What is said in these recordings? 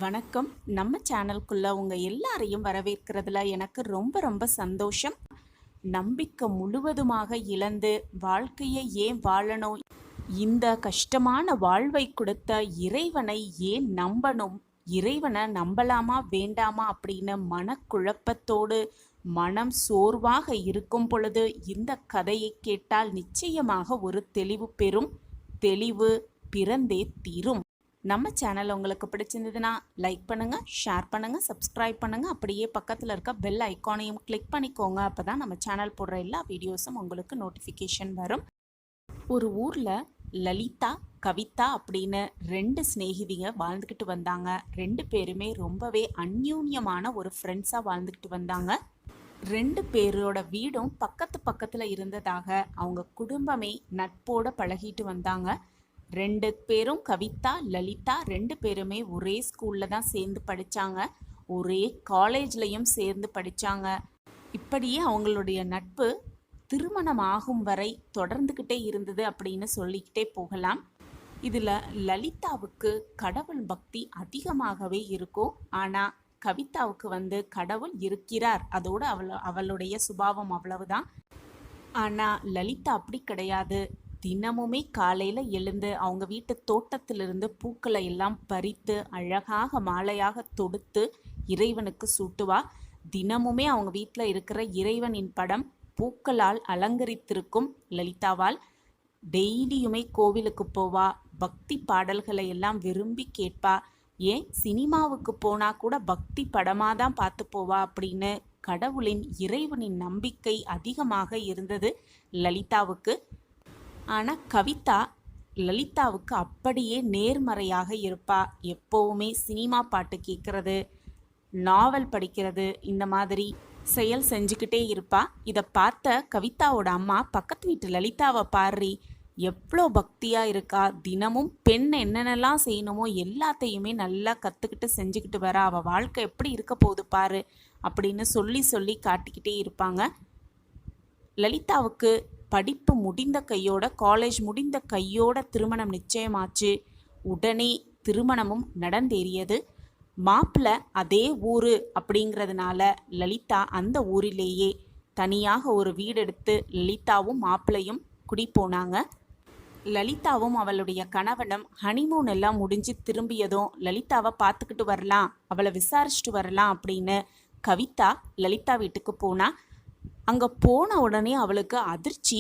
வணக்கம். நம்ம சேனலுக்குள்ள உங்க எல்லாரையும் வரவேற்கிறதுல எனக்கு ரொம்ப சந்தோஷம். நம்பிக்கை முழுவதுமாக இழந்து வாழ்க்கையை ஏன் வாழணும்? இந்த கஷ்டமான வாழ்வை கொடுத்த இறைவனை ஏன் நம்பணும்? இறைவனை நம்பலாமா வேண்டாமா அப்படின்னு மனக்குழப்பத்தோடு மனம் சோர்வாக இருக்கும் பொழுது இந்த கதையை கேட்டால் நிச்சயமாக ஒரு தெளிவு பெறும். தெளிவு பிறந்தே தீரும். நம்ம சேனல் உங்களுக்கு பிடிச்சிருந்ததுன்னா லைக் பண்ணுங்கள், ஷேர் பண்ணுங்கள், சப்ஸ்கிரைப் பண்ணுங்கள். அப்படியே பக்கத்தில் இருக்க பெல் ஐக்கானையும் கிளிக் பண்ணிக்கோங்க. அப்போ தான் நம்ம சேனல் போடுற எல்லா வீடியோஸும் உங்களுக்கு நோட்டிஃபிகேஷன் வரும். ஒரு ஊரில் லலிதா, கவிதா அப்படின்னு 2 சிநேகிதிங்க வாழ்ந்துக்கிட்டு வந்தாங்க. 2 பேருமே ரொம்பவே அந்யூன்யமான ஒரு ஃப்ரெண்ட்ஸாக வாழ்ந்துக்கிட்டு வந்தாங்க. 2 பேரோட வீடும் பக்கத்தில் இருந்ததாக அவங்க குடும்பமே நட்போட பழகிட்டு வந்தாங்க. 2 பேரும் கவிதா, லலிதா 2 பேருமே ஒரே ஸ்கூலில் தான் சேர்ந்து படித்தாங்க. ஒரே காலேஜ்லேயும் சேர்ந்து படித்தாங்க. இப்படியே அவங்களுடைய நட்பு திருமணம் ஆகும் வரை தொடர்ந்துக்கிட்டே இருந்தது அப்படின்னு சொல்லிக்கிட்டே போகலாம். இதில் லலிதாவுக்கு கடவுள் பக்தி அதிகமாகவே இருக்கும். ஆனால் கவிதாவுக்கு கடவுள் இருக்கிறார், அதோடு அவளுடைய சுபாவம் அவ்வளவுதான். ஆனால் லலிதா அப்படி கிடையாது. தினமுமே காலையில் எழுந்து அவங்க வீட்டு தோட்டத்திலிருந்து பூக்களை எல்லாம் பறித்து அழகாக மாலையாக தொடுத்து இறைவனுக்கு சூட்டுவா. தினமுமே அவங்க வீட்டில் இருக்கிற இறைவனின் படம் பூக்களால் அலங்கரித்திருக்கும் லலிதாவால். டெய்லியுமே கோவிலுக்கு போவா. பக்தி பாடல்களை எல்லாம் விரும்பி கேட்பா. ஏன் சினிமாவுக்கு போனால் கூட பக்தி படமாக தான் பார்த்து போவா அப்படின்னு கடவுளின் இறைவனின் நம்பிக்கை அதிகமாக இருந்தது லலிதாவுக்கு. ஆனால் கவிதா லலிதாவுக்கு அப்படியே நேர்மறையாக இருப்பா. எப்போவுமே சினிமா பாட்டு கேட்குறது, நாவல் படிக்கிறது, இந்த மாதிரி செயல் செஞ்சுக்கிட்டே இருப்பா. இதை பார்த்த கவிதாவோட அம்மா, பக்கத்து வீட்டு லலிதாவை பாரு, எவ்வளோ பக்தியாக இருக்கா, தினமும் பெண் என்னென்னலாம் செய்யணுமோ எல்லாத்தையுமே நல்லா கற்றுக்கிட்டு செஞ்சுக்கிட்டு வரா, அவள் வாழ்க்கை எப்படி இருக்க போகுது பாரு அப்படின்னு சொல்லி காட்டிக்கிட்டே இருப்பாங்க. லலிதாவுக்கு படிப்பு முடிந்த கையோட, காலேஜ் முடிந்த கையோட திருமணம் நிச்சயமாச்சு. உடனே திருமணமும் நடந்தேறியது. மாப்பிள்ளை அதே ஊர் அப்படிங்கிறதுனால லலிதா அந்த ஊரிலேயே தனியாக ஒரு வீடு எடுத்து லலிதாவும் மாப்பிள்ளையும் குடி போனாங்க. லலிதாவும் அவளுடைய கணவனும் ஹனிமூன் எல்லாம் முடிஞ்சு திரும்பியதும் லலிதாவை பார்த்துக்கிட்டு வரலாம், அவளை விசாரிச்சுட்டு வரலாம் அப்படின்னு கவிதா லலிதா வீட்டுக்கு போனா. அங்கே போன உடனே அவளுக்கு அதிர்ச்சி.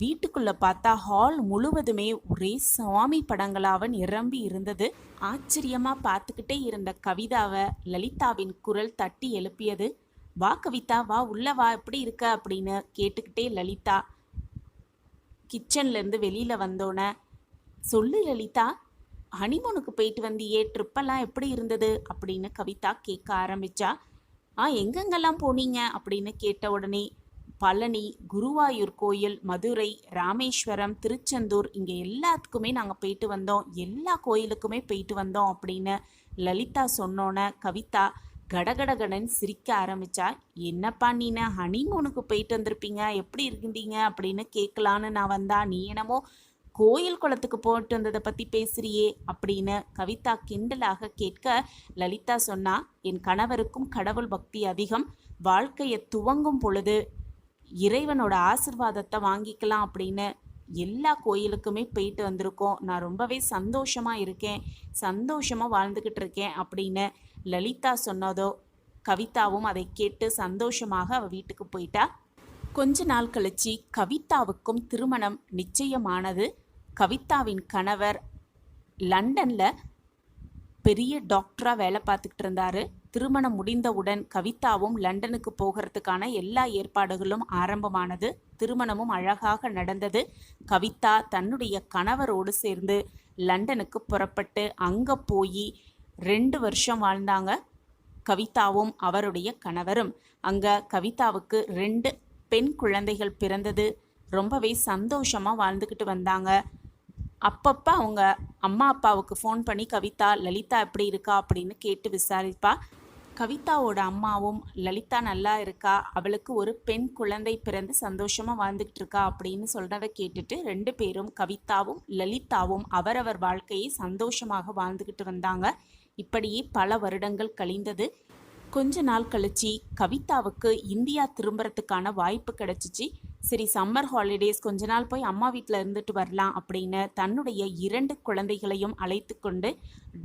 வீட்டுக்குள்ளே பார்த்தா ஹால் முழுவதுமே ஒரே சுவாமி படங்களாக நிரம்பி இருந்தது. ஆச்சரியமாக பார்த்துக்கிட்டே இருந்த கவிதாவை லலிதாவின் குரல் தட்டி எழுப்பியது. வா கவிதா, வா உள்ள வா, எப்படி இருக்க அப்படின்னு கேட்டுக்கிட்டே லலிதா கிச்சன்லேருந்து வெளியில் வந்தோன்னே, சொல்லு லலிதா, ஹனிமூனுக்கு போயிட்டு வந்தியே, ட்ரிப்பெல்லாம் எப்படி இருந்தது அப்படின்னு கவிதா கேட்க ஆரம்பித்தா. எங்கெங்கெல்லாம் போனீங்க அப்படின்னு கேட்ட உடனே, பழனி, குருவாயூர் கோயில், மதுரை, ராமேஸ்வரம், திருச்செந்தூர், இங்கே எல்லாத்துக்குமே நாங்கள் போயிட்டு வந்தோம், எல்லா கோயிலுக்குமே போயிட்டு வந்தோம் அப்படின்னு லலிதா சொன்னோன்னே கவிதா கடகடகடன் சிரிக்க ஆரம்பித்தா. என்னப்பா நீன ஹனிமூனுக்கு போயிட்டு வந்திருப்பீங்க, எப்படி இருந்தீங்க அப்படின்னு கேட்கலான்னு நான் வந்தா, நீ என்னமோ கோயில் குளத்துக்கு போட்டு வந்ததை பற்றி பேசுறியே அப்படின்னு கவிதா கிண்டலாக கேட்க, லலிதா சொன்னா, என் கணவருக்கும் கடவுள் பக்தி அதிகம். வாழ்க்கையை துவங்கும் பொழுது இறைவனோட ஆசிர்வாதத்தை வாங்கிக்கலாம் அப்படின்னு எல்லா கோயிலுக்குமே போயிட்டு வந்திருக்கோம். நான் ரொம்பவே சந்தோஷமாக இருக்கேன், சந்தோஷமாக வாழ்ந்துக்கிட்டு இருக்கேன் அப்படின்னு லலிதா சொன்னதோ கவிதாவும் அதை கேட்டு சந்தோஷமாக அவள் வீட்டுக்கு போயிட்டா. கொஞ்ச நாள் கழிச்சு கவிதாவுக்கும் திருமணம் நிச்சயமானது. கவிதாவின் கணவர் லண்டனில் பெரிய டாக்டராக வேலை பார்த்துக்கிட்டு இருந்தார். திருமணம் முடிந்தவுடன் கவிதாவும் லண்டனுக்கு போகிறதுக்கான எல்லா ஏற்பாடுகளும் ஆரம்பமானது. திருமணமும் அழகாக நடந்தது. கவிதா தன்னுடைய கணவரோடு சேர்ந்து லண்டனுக்கு புறப்பட்டு அங்கே போய் 2 வருஷம் வாழ்ந்தாங்க. கவிதாவும் அவருடைய கணவரும். அங்கே கவிதாவுக்கு 2 பெண் குழந்தைகள் பிறந்தது. ரொம்பவே சந்தோஷமாக வாழ்ந்துக்கிட்டு வந்தாங்க. அப்பப்போ அவங்க அம்மா அப்பாவுக்கு ஃபோன் பண்ணி கவிதா லலிதா எப்படி இருக்கா அப்படின்னு கேட்டு விசாரிப்பா. கவிதாவோட அம்மாவும் லலிதா நல்லா இருக்கா, அவளுக்கு ஒரு பெண் குழந்தை பிறந்து சந்தோஷமாக வாழ்ந்துக்கிட்டு இருக்கா அப்படின்னு சொல்கிறத கேட்டுட்டு 2 பேரும் கவிதாவும் லலிதாவும் அவரவர் வாழ்க்கையை சந்தோஷமாக வாழ்ந்துக்கிட்டு வந்தாங்க. இப்படியே பல வருடங்கள் கழிந்தது. கொஞ்ச நாள் கழிச்சு கவிதாவுக்கு இந்தியா திரும்புறதுக்கான வாய்ப்பு கிடைச்சிச்சு. சரி, சம்மர் ஹாலிடேஸ் கொஞ்ச நாள் போய் அம்மா வீட்டில் இருந்துட்டு வரலாம் அப்படின்னு தன்னுடைய 2 குழந்தைகளையும் அழைத்து கொண்டு,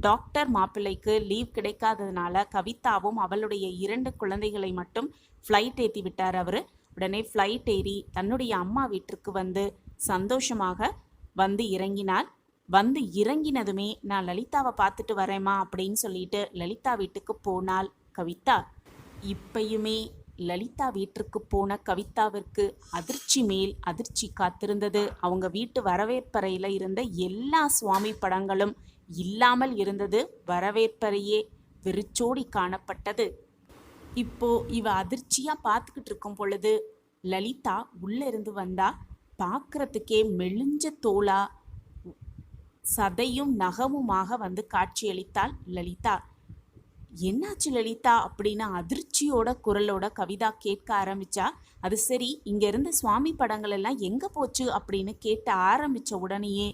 டாக்டர் மாப்பிள்ளைக்கு லீவ் கிடைக்காததுனால கவிதாவும் அவளுடைய 2 குழந்தைகளை மட்டும் ஃப்ளைட் ஏற்றி விட்டார் அவர். உடனே ஃப்ளைட் ஏறி தன்னுடைய அம்மா வீட்டிற்கு வந்து சந்தோஷமாக வந்து இறங்கினாள். வந்து இறங்கினதுமே நான் லலிதாவை பார்த்துட்டு வரேம்மா அப்படின்னு சொல்லிட்டு லலிதா வீட்டுக்கு போனாள் கவிதா. இப்பயுமே லலிதா வீட்டிற்கு போன கவிதாவிற்கு அதிர்ச்சி மேல் அதிர்ச்சி காத்திருந்தது. அவங்க வீட்டு வரவேற்பறையில் இருந்த எல்லா சுவாமி படங்களும் இல்லாமல் இருந்தது. வரவேற்பறையே வெறிச்சோடி காணப்பட்டது. இப்போ இவ அதிர்ச்சியா பார்த்துக்கிட்டு இருக்கும் பொழுது லலிதா உள்ள இருந்து வந்தா. பார்க்கறதுக்கே மெலிஞ்ச தோளா சதையும் நகமுமாக வந்து காட்சியளித்தாள் லலிதா. என்னாச்சு லலிதா அப்படின்னு அதிர்ச்சியோட குரலோட கவிதா கேட்க ஆரம்பிச்சா. அது சரி, இங்க இருந்த சுவாமி படங்கள் எல்லாம் எங்க போச்சு அப்படின்னு கேட்ட ஆரம்பிச்ச உடனேயே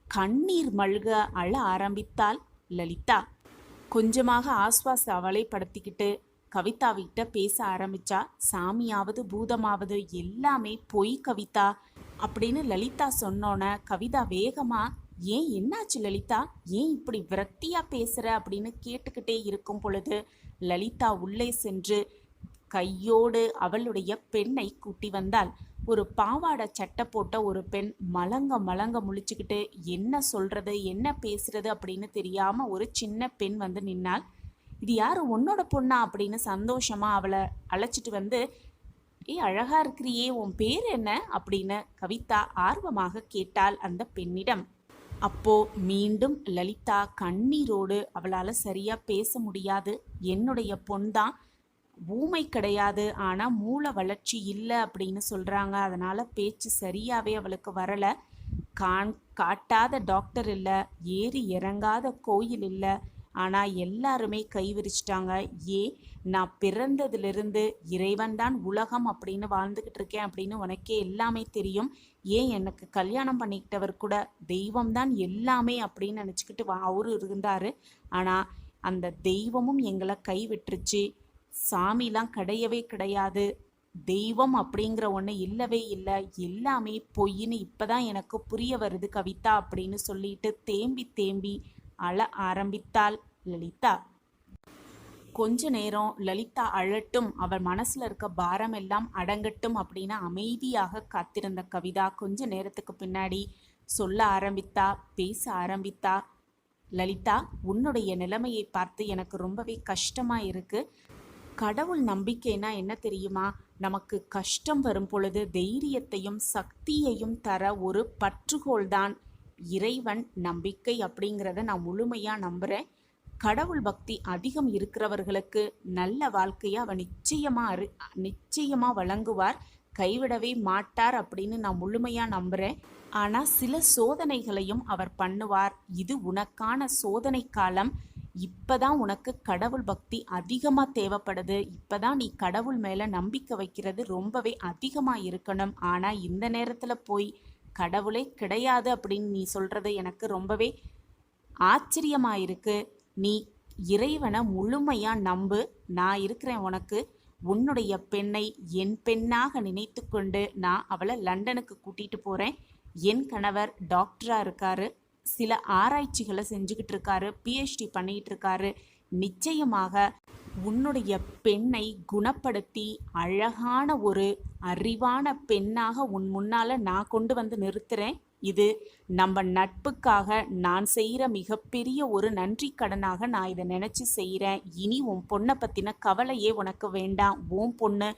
கண்ணீர் மல்க அழ ஆரம்பித்தாள் லலிதா. கொஞ்சமாக ஆஸ்வாச அவளைப்படுத்திக்கிட்டு கவிதா கிட்ட பேச ஆரம்பிச்சா. சாமியாவது பூதமாவது எல்லாமே பொய் கவிதா அப்படின்னு லலிதா சொன்னோன்ன கவிதா வேகமா, ஏன் என்னாச்சு லலிதா, ஏன் இப்படி விரக்தியா பேசுற அப்படின்னு கேட்டுக்கிட்டே இருக்கும் பொழுது லலிதா உள்ளே சென்று கையோடு அவளுடைய பெண்ணை கூட்டி வந்தாள். ஒரு பாவாடை சட்டை போட்ட ஒரு பெண் மலங்க மலங்க முழிச்சுக்கிட்டு என்ன சொல்றது என்ன பேசுறது அப்படின்னு தெரியாம ஒரு சின்ன பெண் வந்து நின்னாள். இது யாரு, உன்னோட பொண்ணா அப்படின்னு சந்தோஷமா அவளை அழைச்சிட்டு வந்து, அழகா இருக்கிறியே, உன் பேர் என்ன அப்படின்னு கவிதா ஆர்வமாக கேட்டாள் அந்த பெண்ணிடம். அப்போ மீண்டும் லலிதா கண்ணீரோடு, அவளால் சரியா பேச முடியாது, என்னுடைய பொன்தான், ஊமை கிடையாது, ஆனால் மூளை வளர்ச்சி இல்லை அப்படின்னு சொல்கிறாங்க, அதனால் பேச்சு சரியாகவே அவளுக்கு வரலை, காட்டாத டாக்டர் இல்லை, ஏறி இறங்காத கோயில் இல்லை, ஆனால் எல்லாருமே கை விரிச்சிட்டாங்க. நான் பிறந்ததிலிருந்து இறைவன் தான் உலகம் அப்படின்னு வாழ்ந்துக்கிட்டு இருக்கேன் அப்படின்னு உனக்கே எல்லாமே தெரியும். எனக்கு கல்யாணம் பண்ணிக்கிட்டவர் கூட தெய்வம்தான் எல்லாமே அப்படின்னு நினச்சிக்கிட்டு அவரு இருந்தார். ஆனால் அந்த தெய்வமும் எங்களை கை விட்டுருச்சு. சாமிலாம் கிடையவே கிடையாது, தெய்வம் அப்படிங்கிற ஒன்று இல்லவே இல்லை, எல்லாமே பொய்ன்னு இப்போதான் எனக்கு புரிய வருது கவிதா அப்படின்னு சொல்லிட்டு தேம்பி தேம்பி அழ ஆரம்பித்தாள் லலிதா. கொஞ்ச நேரம் லலிதா அழட்டும், அவள் மனசுல இருக்க பாரம் எல்லாம் அடங்கட்டும் அப்படின்னு அமைதியாக காத்திருந்த கவிதா கொஞ்ச நேரத்துக்கு பின்னாடி சொல்ல ஆரம்பித்தா, பேச ஆரம்பித்தா. லலிதா, உன்னுடைய நிலைமையை பார்த்து எனக்கு ரொம்பவே கஷ்டமா இருக்கு. கடவுள் நம்பிக்கைனா என்ன தெரியுமா? நமக்கு கஷ்டம் வரும் பொழுது தைரியத்தையும் சக்தியையும் தர ஒரு பற்றுகோள் தான் இறைவன் நம்பிக்கை அப்படிங்கிறத நான் முழுமையாக நம்புகிறேன். கடவுள் பக்தி அதிகம் இருக்கிறவர்களுக்கு நல்ல வாழ்க்கையை அவர் நிச்சயமாக வழங்குவார், கைவிடவே மாட்டார் அப்படின்னு நான் முழுமையாக நம்புகிறேன். ஆனால் சில சோதனைகளையும் அவர் பண்ணுவார். இது உனக்கான சோதனை காலம். இப்போதான் உனக்கு கடவுள் பக்தி அதிகமாக தேவைப்படுது. இப்போதான் நீ கடவுள் மேலே நம்பிக்கை வைக்கிறது ரொம்பவே அதிகமாக இருக்கணும். ஆனால் இந்த நேரத்தில் போய் கடவுளே கிடையாது அப்படின்னு நீ சொல்கிறது எனக்கு ரொம்பவே ஆச்சரியமாக இருக்கு. நீ இறைவனை முழுமையாக நம்பு, நான் இருக்கிறேன் உனக்கு. உன்னுடைய பெண்ணை என் பெண்ணாக நினைத்து கொண்டு நான் அவளை லண்டனுக்கு கூட்டிகிட்டு போகிறேன். என் கணவர் டாக்டராக இருக்காரு, சில ஆராய்ச்சிகளை செஞ்சுக்கிட்டு இருக்காரு, பிஹெச்டி பண்ணிகிட்டு இருக்காரு. நிச்சயமாக உன்னுடைய பெண்ணை குணப்படுத்தி அழகான ஒரு அறிவான பெண்ணாக உன் முன்னால் நான் கொண்டு வந்து நிறுத்துகிறேன். இது நம்ம நட்புக்காக நான் செய்கிற மிகப்பெரிய ஒரு நன்றி கடனாக நான் இதை நினச்சி செய்கிறேன். இனி உன் பொண்ணை பற்றின கவலையே உனக்கு வேண்டாம். உன் பொண்ணு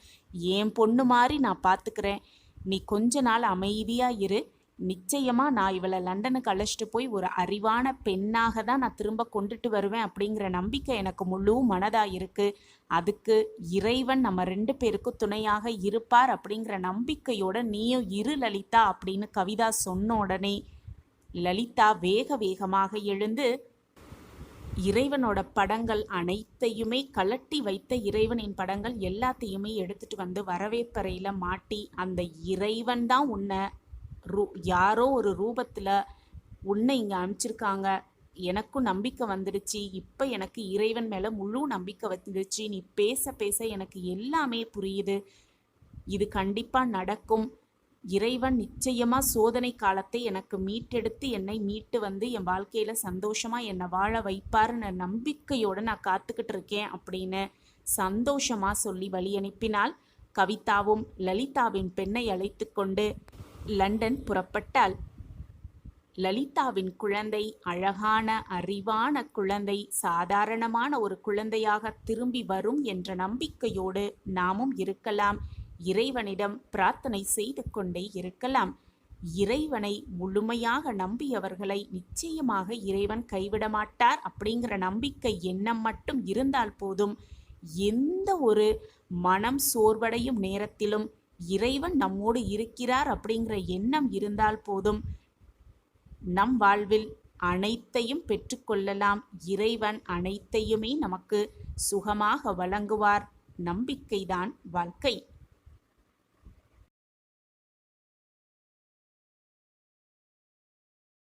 என் பொண்ணு மாதிரி நான் பார்த்துக்கிறேன். நீ கொஞ்ச நாள் அமைதியாக இரு. நிச்சயமாக நான் இவளை லண்டனுக்கு அழைச்சிட்டு போய் ஒரு அறிவான பெண்ணாக தான் நான் திரும்ப கொண்டுட்டு வருவேன் அப்படிங்கிற நம்பிக்கை எனக்கு முழு மனதாக இருக்குது. அதுக்கு இறைவன் நம்ம 2 பேருக்கும் துணையாக இருப்பார் அப்படிங்கிற நம்பிக்கையோட நீயும் இரு லலிதா அப்படின்னு கவிதா சொன்ன உடனே லலிதா வேகமாக எழுந்து இறைவனோட படங்கள் அனைத்தையுமே கலட்டி வைத்த இறைவனின் படங்கள் எல்லாத்தையுமே எடுத்துட்டு வந்து வரவேற்பறையில் மாட்டி, அந்த இறைவன் தான் உன்னை யாரோ ஒரு ரூபத்தில் உன்னை இங்கே அனுப்பிச்சிருக்காங்க, எனக்கும் நம்பிக்கை வந்துடுச்சு. இப்போ எனக்கு இறைவன் மேலே முழு நம்பிக்கை வந்துடுச்சு. நீ பேச பேச எனக்கு எல்லாமே புரியுது. இது கண்டிப்பாக நடக்கும். இறைவன் நிச்சயமா சோதனை காலத்தை எனக்கு மீட்டெடுத்து என்னை மீட்டு வந்து என் வாழ்க்கையில சந்தோஷமா என்னை வாழ வைப்பாருன்னு நம்பிக்கையோட நான் காத்துக்கிட்டு இருக்கேன் அப்படின்னு சந்தோஷமா சொல்லி வழி அனுப்பினாள். கவிதாவும் லலிதாவின் பெண்ணை அழைத்து கொண்டு லண்டன் புறப்பட்டாள். லலிதாவின் குழந்தை அழகான அறிவான குழந்தை, சாதாரணமான ஒரு குழந்தையாக திரும்பி வரும் என்ற நம்பிக்கையோடு நாமும் இருக்கலாம். இறைவனிடம் பிரார்த்தனை செய்து கொண்டே இருக்கலாம். இறைவனை முழுமையாக நம்பியவர்களை நிச்சயமாக இறைவன் கைவிட மாட்டார் அப்படிங்கிற நம்பிக்கை எண்ணம் மட்டும் இருந்தால் போதும். எந்த ஒரு மனம் சோர்வடையும் நேரத்திலும் இறைவன் நம்மோடு இருக்கிறார் அப்படிங்கிற எண்ணம் இருந்தால் போதும். நம் வாழ்வில் அனைத்தையும் பெற்றுக்கொள்ளலாம். இறைவன் அனைத்தையுமே நமக்கு சுகமாக வழங்குவார். நம்பிக்கைதான் வாழ்க்கை.